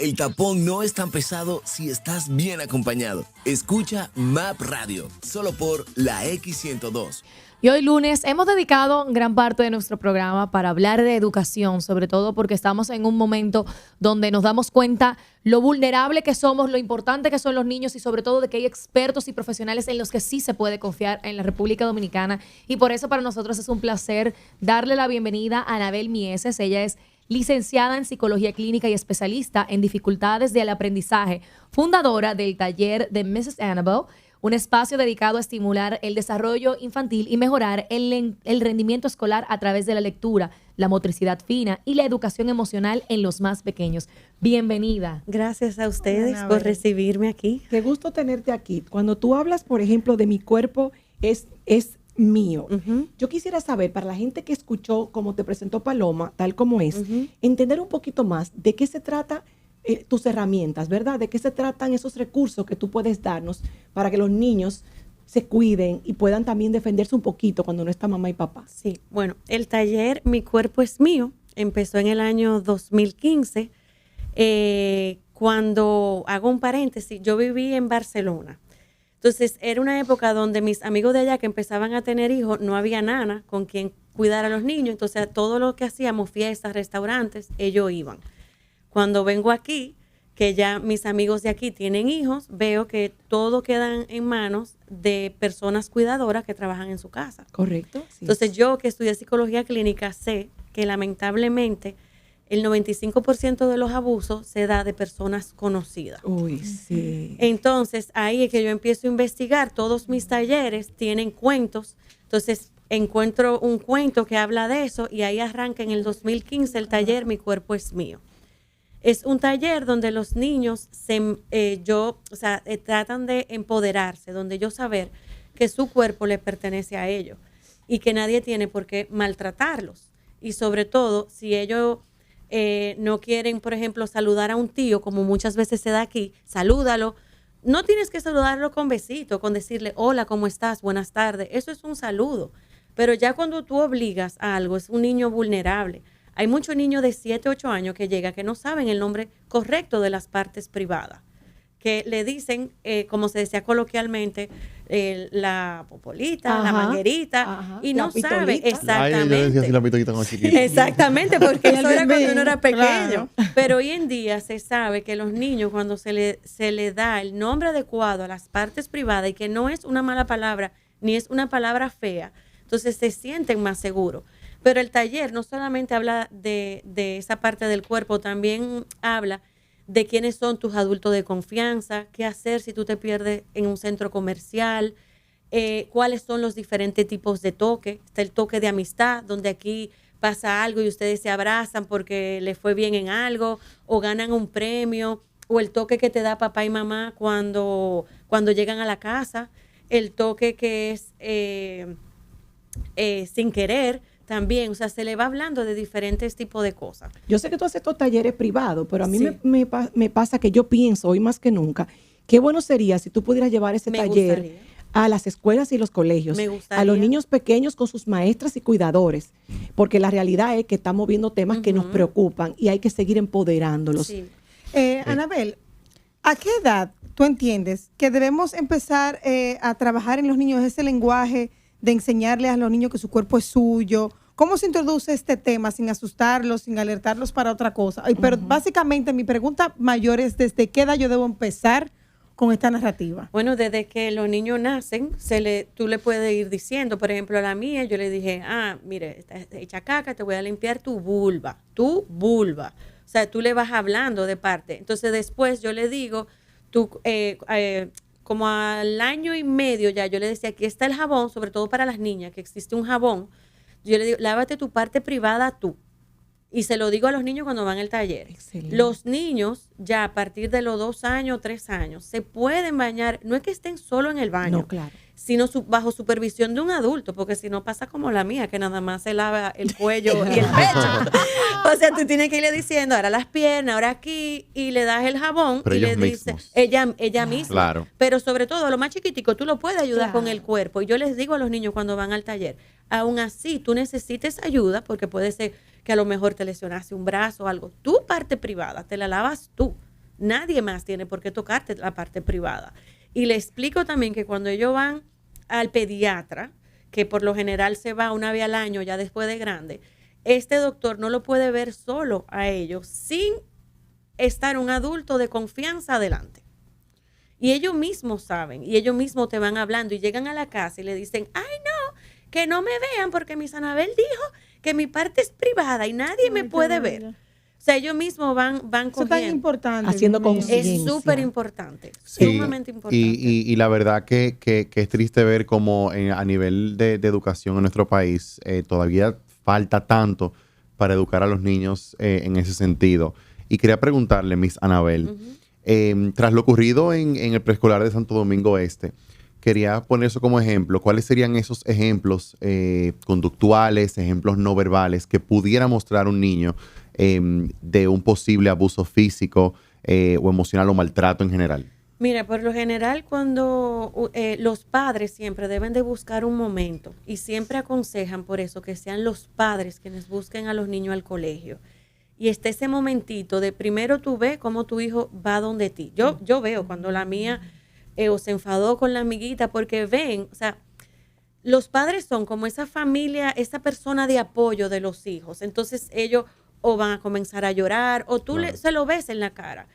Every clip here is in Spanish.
El tapón no es tan pesado si estás bien acompañado. Escucha MAP Radio, solo por la X102. Y hoy lunes hemos dedicado gran parte de nuestro programa para hablar de educación, sobre todo porque estamos en un momento donde nos damos cuenta lo vulnerable que somos, lo importante que son los niños y sobre todo de que hay expertos y profesionales en los que sí se puede confiar en la República Dominicana. Y por eso para nosotros es un placer darle la bienvenida a Anabel Mieses. Ella es licenciada en Psicología Clínica y especialista en dificultades del aprendizaje, fundadora del taller de Mrs. Annabelle, un espacio dedicado a estimular el desarrollo infantil y mejorar el rendimiento escolar a través de la lectura, la motricidad fina y la educación emocional en los más pequeños. Bienvenida. Gracias a ustedes por recibirme aquí. Qué gusto tenerte aquí. Cuando tú hablas, por ejemplo, de mi cuerpo es mío. Yo quisiera saber, para la gente que escuchó cómo te presentó Paloma, tal como es, entender un poquito más de qué se trata tus herramientas, ¿verdad? ¿De qué se tratan esos recursos que tú puedes darnos para que los niños se cuiden y puedan también defenderse un poquito cuando no está mamá y papá? Sí, bueno, el taller Mi Cuerpo es Mío empezó en el año 2015. Cuando hago un paréntesis, yo viví en Barcelona. Entonces, era una época donde mis amigos de allá que empezaban a tener hijos, no había nana con quien cuidar a los niños. Entonces, todo lo que hacíamos, fiestas, restaurantes, ellos iban. Cuando vengo aquí, que ya mis amigos de aquí tienen hijos, veo que todo queda en manos de personas cuidadoras que trabajan en su casa. Correcto. Sí. Entonces, yo que estudié psicología clínica sé que lamentablemente el 95% de los abusos se da de personas conocidas. Uy, sí. Entonces, ahí es que yo empiezo a investigar. Todos mis talleres tienen cuentos. Entonces, encuentro un cuento que habla de eso y ahí arranca en el 2015 el taller Mi Cuerpo es Mío. Es un taller donde los niños tratan de empoderarse, donde ellos saber que su cuerpo les pertenece a ellos y que nadie tiene por qué maltratarlos. Y sobre todo, si ellos no quieren, por ejemplo, saludar a un tío, como muchas veces se da aquí, salúdalo. No tienes que saludarlo con besito, con decirle, hola, ¿cómo estás? Buenas tardes. Eso es un saludo. Pero ya cuando tú obligas a algo, es un niño vulnerable. Hay muchos niños de 7, 8 años que llegan que no saben el nombre correcto de las partes privadas, que le dicen, como se decía coloquialmente, la popolita, la manguerita, y no saben exactamente. Yo decía así la pitolita como chiquita. Exactamente, porque eso era cuando uno era pequeño. Claro. Pero hoy en día se sabe que los niños, cuando se le da el nombre adecuado a las partes privadas y que no es una mala palabra, ni es una palabra fea, entonces se sienten más seguros. Pero el taller no solamente habla de esa parte del cuerpo, también habla de quiénes son tus adultos de confianza, qué hacer si tú te pierdes en un centro comercial, cuáles son los diferentes tipos de toque. Está el toque de amistad, donde aquí pasa algo y ustedes se abrazan porque les fue bien en algo o ganan un premio, o el toque que te da papá y mamá cuando llegan a la casa, el toque que es sin querer. También, o sea, se le va hablando de diferentes tipos de cosas. Yo sé que tú haces estos talleres privados, pero a mí me pasa que yo pienso hoy más que nunca, qué bueno sería si tú pudieras llevar ese taller a las escuelas y los colegios, a los niños pequeños con sus maestras y cuidadores, porque la realidad es que estamos viendo temas que nos preocupan y hay que seguir empoderándolos. Sí. Anabel, ¿a qué edad tú entiendes que debemos empezar a trabajar en los niños ese lenguaje de enseñarles a los niños que su cuerpo es suyo? ¿Cómo se introduce este tema sin asustarlos, sin alertarlos para otra cosa? Pero básicamente mi pregunta mayor es, ¿desde qué edad yo debo empezar con esta narrativa? Bueno, desde que los niños nacen, tú le puedes ir diciendo, por ejemplo, a la mía, yo le dije, mire, está hecha caca, te voy a limpiar tu vulva. O sea, tú le vas hablando de parte. Entonces después yo le digo, como al año y medio ya, yo le decía, aquí está el jabón, sobre todo para las niñas, que existe un jabón. Yo le digo, lávate tu parte privada tú. Y se lo digo a los niños cuando van al taller. Excelente. Los niños ya a partir de los 2 años, 3 años, se pueden bañar, no es que estén solo en el baño, no, claro, sino bajo supervisión de un adulto, porque si no pasa como la mía, que nada más se lava el cuello y el pecho. O sea, tú tienes que irle diciendo, ahora las piernas, ahora aquí, y le das el jabón. Pero y le dices, ella misma. Claro. Pero sobre todo, lo más chiquitico, tú lo puedes ayudar claro con el cuerpo. Y yo les digo a los niños cuando van al taller, aún así, tú necesites ayuda, porque puede ser que a lo mejor te lesionaste un brazo o algo. Tu parte privada te la lavas tú. Nadie más tiene por qué tocarte la parte privada. Y le explico también que cuando ellos van al pediatra, que por lo general se va una vez al año ya después de grande, este doctor no lo puede ver solo a ellos sin estar un adulto de confianza adelante. Y ellos mismos saben, y ellos mismos te van hablando y llegan a la casa y le dicen, ay no, que no me vean porque Miss Anabel dijo que mi parte es privada y nadie me puede ver. O sea, ellos mismos van Eso es tan cogiendo. importante. Haciendo Dios mío. conciencia. Es súper importante, Sí, sumamente importante. y la verdad que es triste ver cómo a nivel de educación en nuestro país todavía falta tanto para educar a los niños en ese sentido. Y quería preguntarle, Miss Anabel, tras lo ocurrido en el preescolar de Santo Domingo Este, quería poner eso como ejemplo. ¿Cuáles serían esos ejemplos conductuales, ejemplos no verbales que pudiera mostrar un niño de un posible abuso físico o emocional o maltrato en general? Mira, por lo general cuando los padres siempre deben de buscar un momento y siempre aconsejan por eso que sean los padres quienes busquen a los niños al colegio. Y esté ese momentito de primero tú ves cómo tu hijo va donde ti. Yo veo cuando la mía o se enfadó con la amiguita porque ven, o sea, los padres son como esa familia, esa persona de apoyo de los hijos. Entonces ellos o van a comenzar a llorar o tú se lo ves en la cara.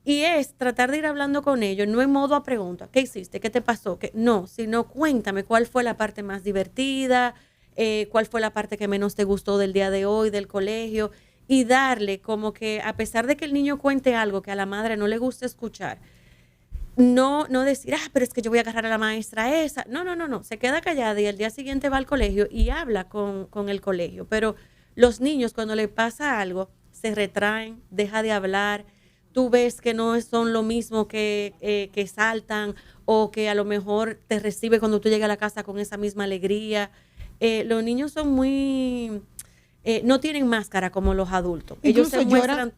Y es tratar de ir hablando con ellos, no en modo a pregunta, ¿qué hiciste? ¿Qué te pasó? No, sino cuéntame cuál fue la parte más divertida, cuál fue la parte que menos te gustó del día de hoy, del colegio, y darle como que a pesar de que el niño cuente algo que a la madre no le gusta escuchar, no decir, pero es que yo voy a agarrar a la maestra esa. No, se queda callada y al día siguiente va al colegio y habla con el colegio. Pero los niños cuando le pasa algo, se retraen, deja de hablar. Tú ves que no son lo mismo que saltan o que a lo mejor te recibe cuando tú llegas a la casa con esa misma alegría. Los niños son muy... no tienen máscara como los adultos. Ellos se muestran...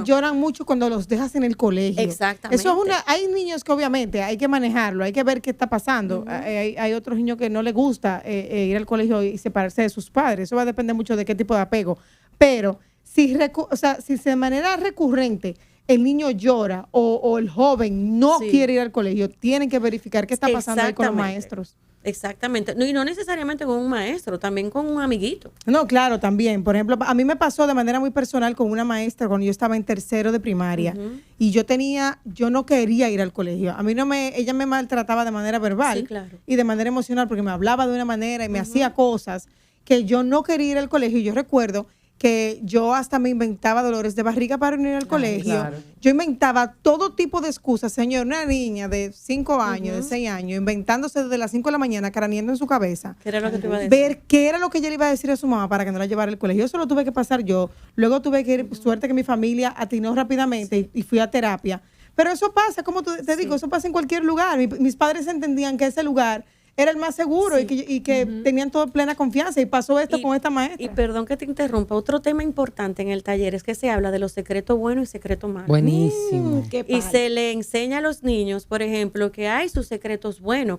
Lloran mucho cuando los dejas en el colegio. Exactamente. Eso es hay niños que obviamente hay que manejarlo, hay que ver qué está pasando. Hay otros niños que no les gusta ir al colegio y separarse de sus padres. Eso va a depender mucho de qué tipo de apego. Pero si de manera recurrente el niño llora o el joven no quiere ir al colegio, tienen que verificar qué está pasando ahí con los maestros. Exactamente. Y no necesariamente con un maestro, también con un amiguito. No, claro, también. Por ejemplo, a mí me pasó de manera muy personal con una maestra cuando yo estaba en tercero de primaria y yo no quería ir al colegio. A mí ella me maltrataba de manera verbal y de manera emocional porque me hablaba de una manera y me hacía cosas que yo no quería ir al colegio. Y yo recuerdo que yo hasta me inventaba dolores de barriga para no ir al colegio. Claro. Yo inventaba todo tipo de excusas, señor. Una niña de 5 años, de 6 años, inventándose desde las 5 de la mañana, craneando en su cabeza. ¿Qué era lo que te iba a decir? Ver qué era lo que ella le iba a decir a su mamá para que no la llevara al colegio. Eso lo tuve que pasar yo. Luego tuve que ir, suerte que mi familia atinó rápidamente y fui a terapia. Pero eso pasa, como te digo, eso pasa en cualquier lugar. Mis padres entendían que ese lugar era el más seguro y que tenían toda plena confianza y pasó esto con esta maestra. Y perdón que te interrumpa, otro tema importante en el taller es que se habla de los secretos buenos y secretos malos. Buenísimo. Y se le enseña a los niños, por ejemplo, que hay sus secretos buenos,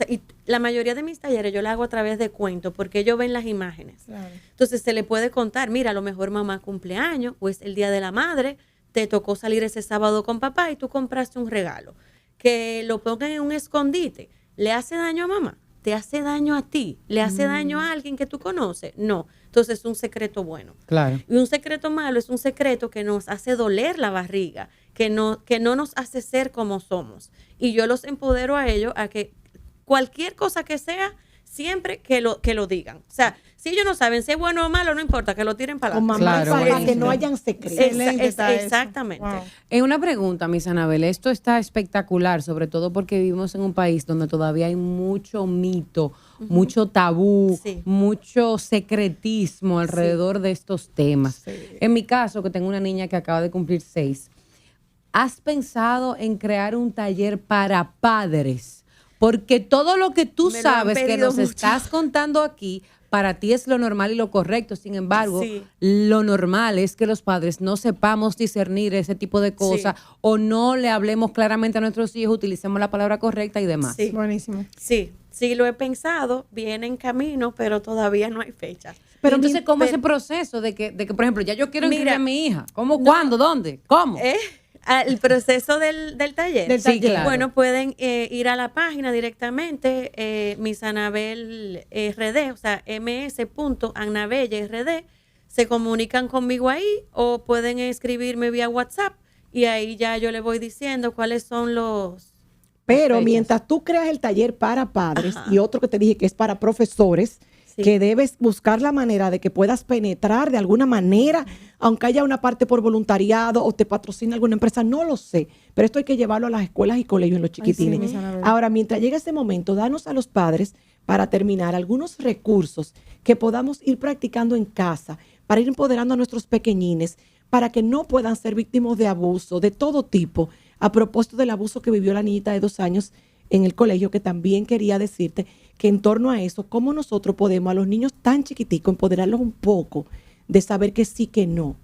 y la mayoría de mis talleres yo lo hago a través de cuentos porque ellos ven las imágenes. Claro. Entonces se le puede contar, mira, a lo mejor mamá cumpleaños o es el día de la madre, te tocó salir ese sábado con papá y tú compraste un regalo. Que lo pongan en un escondite. ¿Le hace daño a mamá? ¿Te hace daño a ti? ¿Le hace daño a alguien que tú conoces? No. Entonces es un secreto bueno. Claro. Y un secreto malo es un secreto que nos hace doler la barriga, que no nos hace ser como somos. Y yo los empodero a ellos a que cualquier cosa que sea, siempre que lo digan. O sea, si ellos no saben si es bueno o malo, no importa, que lo tiren para adelante. Claro, para que no hayan secretos. Exactamente. Wow. Una pregunta, Miss Anabel, esto está espectacular, sobre todo porque vivimos en un país donde todavía hay mucho mito, mucho tabú, mucho secretismo alrededor de estos temas. Sí. En mi caso, que tengo una niña que acaba de cumplir 6, ¿has pensado en crear un taller para padres? Porque todo lo que tú sabes que nos estás contando aquí, para ti es lo normal y lo correcto. Sin embargo, lo normal es que los padres no sepamos discernir ese tipo de cosas o no le hablemos claramente a nuestros hijos, utilicemos la palabra correcta y demás. Sí. Buenísimo. Sí, lo he pensado, viene en camino, pero todavía no hay fecha. Pero entonces, ¿cómo ese proceso de que, por ejemplo, ya yo quiero inscribir a mi hija? ¿Cómo, cuándo, dónde, cómo? El proceso del taller. Sí, claro. Bueno, pueden ir a la página directamente, Miss Anabel RD, o sea, ms.annabelle RD. Se comunican conmigo ahí o pueden escribirme vía WhatsApp y ahí ya yo le voy diciendo cuáles son los... Pero fechas. mientras tú creas el taller para padres y otro que te dije que es para profesores, que debes buscar la manera de que puedas penetrar de alguna manera, aunque haya una parte por voluntariado o te patrocina alguna empresa, no lo sé, pero esto hay que llevarlo a las escuelas y colegios en los chiquitines. Miss Anabel. Ahora, mientras llegue ese momento, danos a los padres, para terminar, algunos recursos que podamos ir practicando en casa, para ir empoderando a nuestros pequeñines, para que no puedan ser víctimas de abuso de todo tipo. A propósito del abuso que vivió la niñita de 2 años en el colegio, que también quería decirte que en torno a eso, cómo nosotros podemos a los niños tan chiquiticos empoderarlos un poco de saber que sí, que no.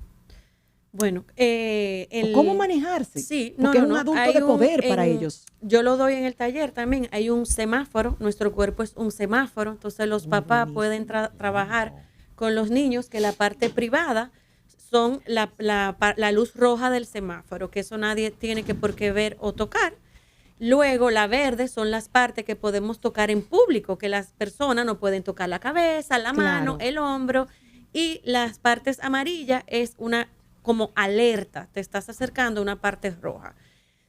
Bueno, O cómo manejarse. Sí, porque es un adulto de poder para ellos. Yo lo doy en el taller también. Hay un semáforo, nuestro cuerpo es un semáforo, entonces los papás pueden trabajar con los niños, que la parte privada son la luz roja del semáforo, que eso nadie tiene que por qué ver o tocar. Luego, la verde son las partes que podemos tocar en público, que las personas no pueden tocar la cabeza, la mano, el hombro. Y las partes amarillas es una como alerta, te estás acercando a una parte roja.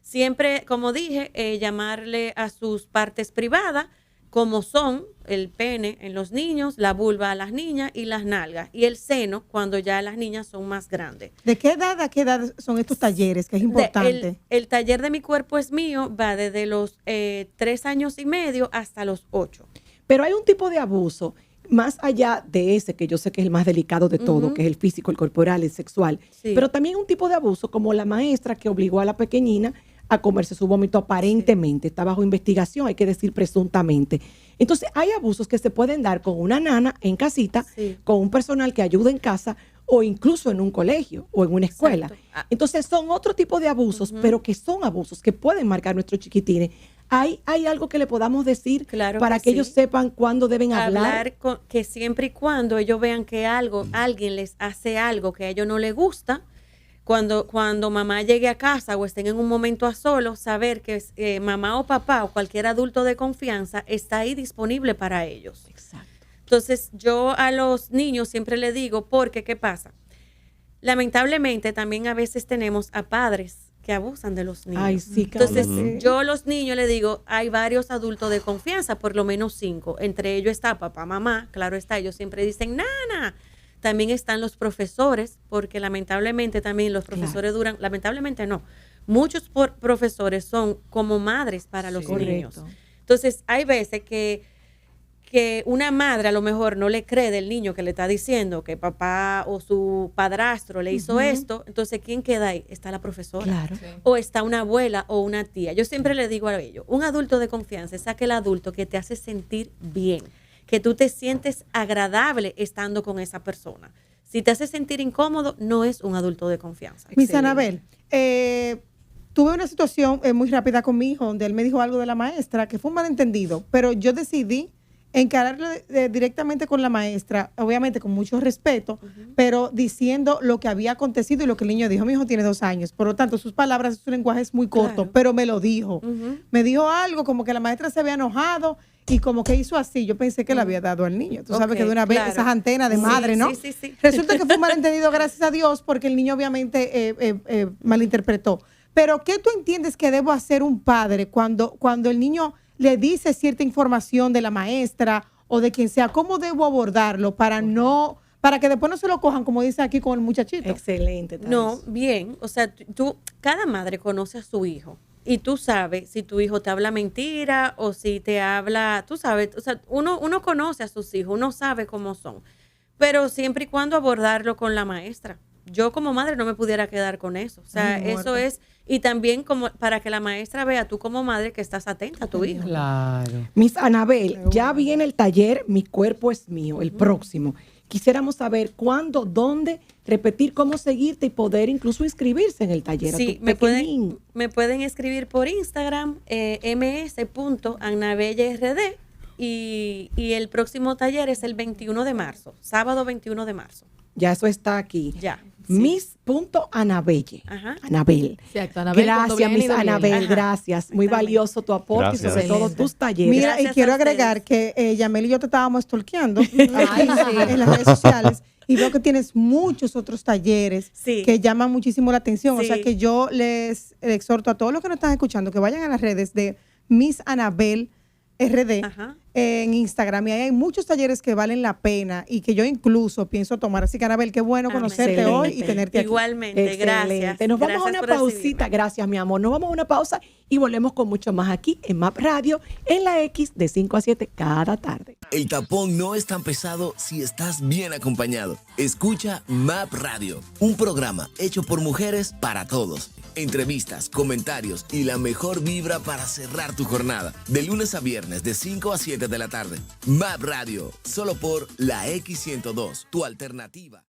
Siempre, como dije, llamarle a sus partes privadas, como son el pene en los niños, la vulva a las niñas y las nalgas, y el seno cuando ya las niñas son más grandes. ¿De qué edad a qué edad son estos talleres? Que es importante. El taller de Mi Cuerpo es Mío va desde los 3 años y medio hasta los 8. Pero hay un tipo de abuso, más allá de ese, que yo sé que es el más delicado de todo, que es el físico, el corporal, el sexual, pero también un tipo de abuso como la maestra que obligó a la pequeñina a comerse su vómito aparentemente, está bajo investigación, hay que decir presuntamente. Entonces, hay abusos que se pueden dar con una nana en casita, con un personal que ayuda en casa o incluso en un colegio o en una escuela. Entonces, son otro tipo de abusos, pero que son abusos que pueden marcar nuestros chiquitines. ¿Hay algo que le podamos decir para que ellos sepan cuándo deben hablar? Que siempre y cuando ellos vean que alguien les hace algo que a ellos no les gusta, cuando mamá llegue a casa o estén en un momento a solos, saber que mamá o papá o cualquier adulto de confianza está ahí disponible para ellos. Exacto. Entonces, yo a los niños siempre les digo, porque ¿qué pasa? Lamentablemente, también a veces tenemos a padres que abusan de los niños. Ay, sí, entonces, yo a los niños les digo, hay varios adultos de confianza, por lo menos 5. Entre ellos está papá, mamá, claro está, ellos siempre dicen, nana. También están los profesores, porque lamentablemente también los profesores duran, lamentablemente no, muchos profesores son como madres para los niños. Entonces, hay veces que una madre a lo mejor no le cree del niño que le está diciendo que papá o su padrastro le hizo esto, entonces ¿quién queda ahí? Está la profesora, o está una abuela o una tía. Yo siempre le digo a ellos, un adulto de confianza es aquel adulto que te hace sentir bien, que tú te sientes agradable estando con esa persona. Si te hace sentir incómodo, no es un adulto de confianza. Miss Anabel, tuve una situación muy rápida con mi hijo, donde él me dijo algo de la maestra, que fue un malentendido, pero yo decidí encararlo directamente con la maestra, obviamente con mucho respeto, pero diciendo lo que había acontecido y lo que el niño dijo. Mi hijo tiene 2 años, por lo tanto, sus palabras, su lenguaje es muy corto, pero me lo dijo. Me dijo algo como que la maestra se había enojado y como que hizo así. Yo pensé que le había dado al niño. Tú sabes que de una vez esas antenas de madre, ¿no? Sí. Resulta que fue un malentendido, gracias a Dios, porque el niño obviamente malinterpretó. Pero, ¿qué tú entiendes que debo hacer un padre cuando el niño le dice cierta información de la maestra o de quien sea? ¿Cómo debo abordarlo para que después no se lo cojan, como dice aquí con el muchachito? Excelente. No, bien. O sea, cada madre conoce a su hijo. Y tú sabes si tu hijo te habla mentira o si te habla, tú sabes, o sea, uno conoce a sus hijos, uno sabe cómo son. Pero siempre y cuando abordarlo con la maestra. Yo como madre no me pudiera quedar con eso. O sea, eso es, y también como para que la maestra vea tú como madre que estás atenta a tu hijo. Claro. Miss Anabel, ya viene el taller Mi Cuerpo es Mío, el próximo. Quisiéramos saber cuándo, dónde, repetir cómo seguirte y poder incluso inscribirse en el taller. Sí, me pueden escribir por Instagram, ms.annabellerd, y el próximo taller es el 21 de marzo, sábado 21 de marzo. Ya eso está aquí. Ya. Miss.Anabelle. Ajá. Anabel. Exacto, Anabel, Gracias, Miss Anabel. Ajá. Gracias. Muy valioso tu aporte y Gracias. sobre todo Excelente. tus talleres. Mira, Gracias y quiero a ustedes. agregar que Yamel y yo te estábamos stalkeando Ay, sí. en las redes sociales y veo que tienes muchos otros talleres Sí. que llaman muchísimo la atención. O Sí. sea que yo les exhorto a todos los que nos están escuchando que vayan a las redes de Miss Anabel RD Ajá. en Instagram y ahí hay muchos talleres que valen la pena y que yo incluso pienso tomar. Así que Anabel, qué bueno conocerte Excelente. hoy y tenerte aquí. Igualmente, Excelente. gracias. Nos vamos Gracias a una por pausita. recibirme. Gracias, mi amor. Nos vamos a una pausa y volvemos con mucho más aquí en MAP Radio, en la X de 5 a 7 cada tarde. El tapón no es tan pesado si estás bien acompañado. Escucha MAP Radio, un programa hecho por mujeres para todos. Entrevistas, comentarios y la mejor vibra para cerrar tu jornada. De lunes a viernes de 5 a 7 de la tarde. MAP Radio, solo por la X102, tu alternativa.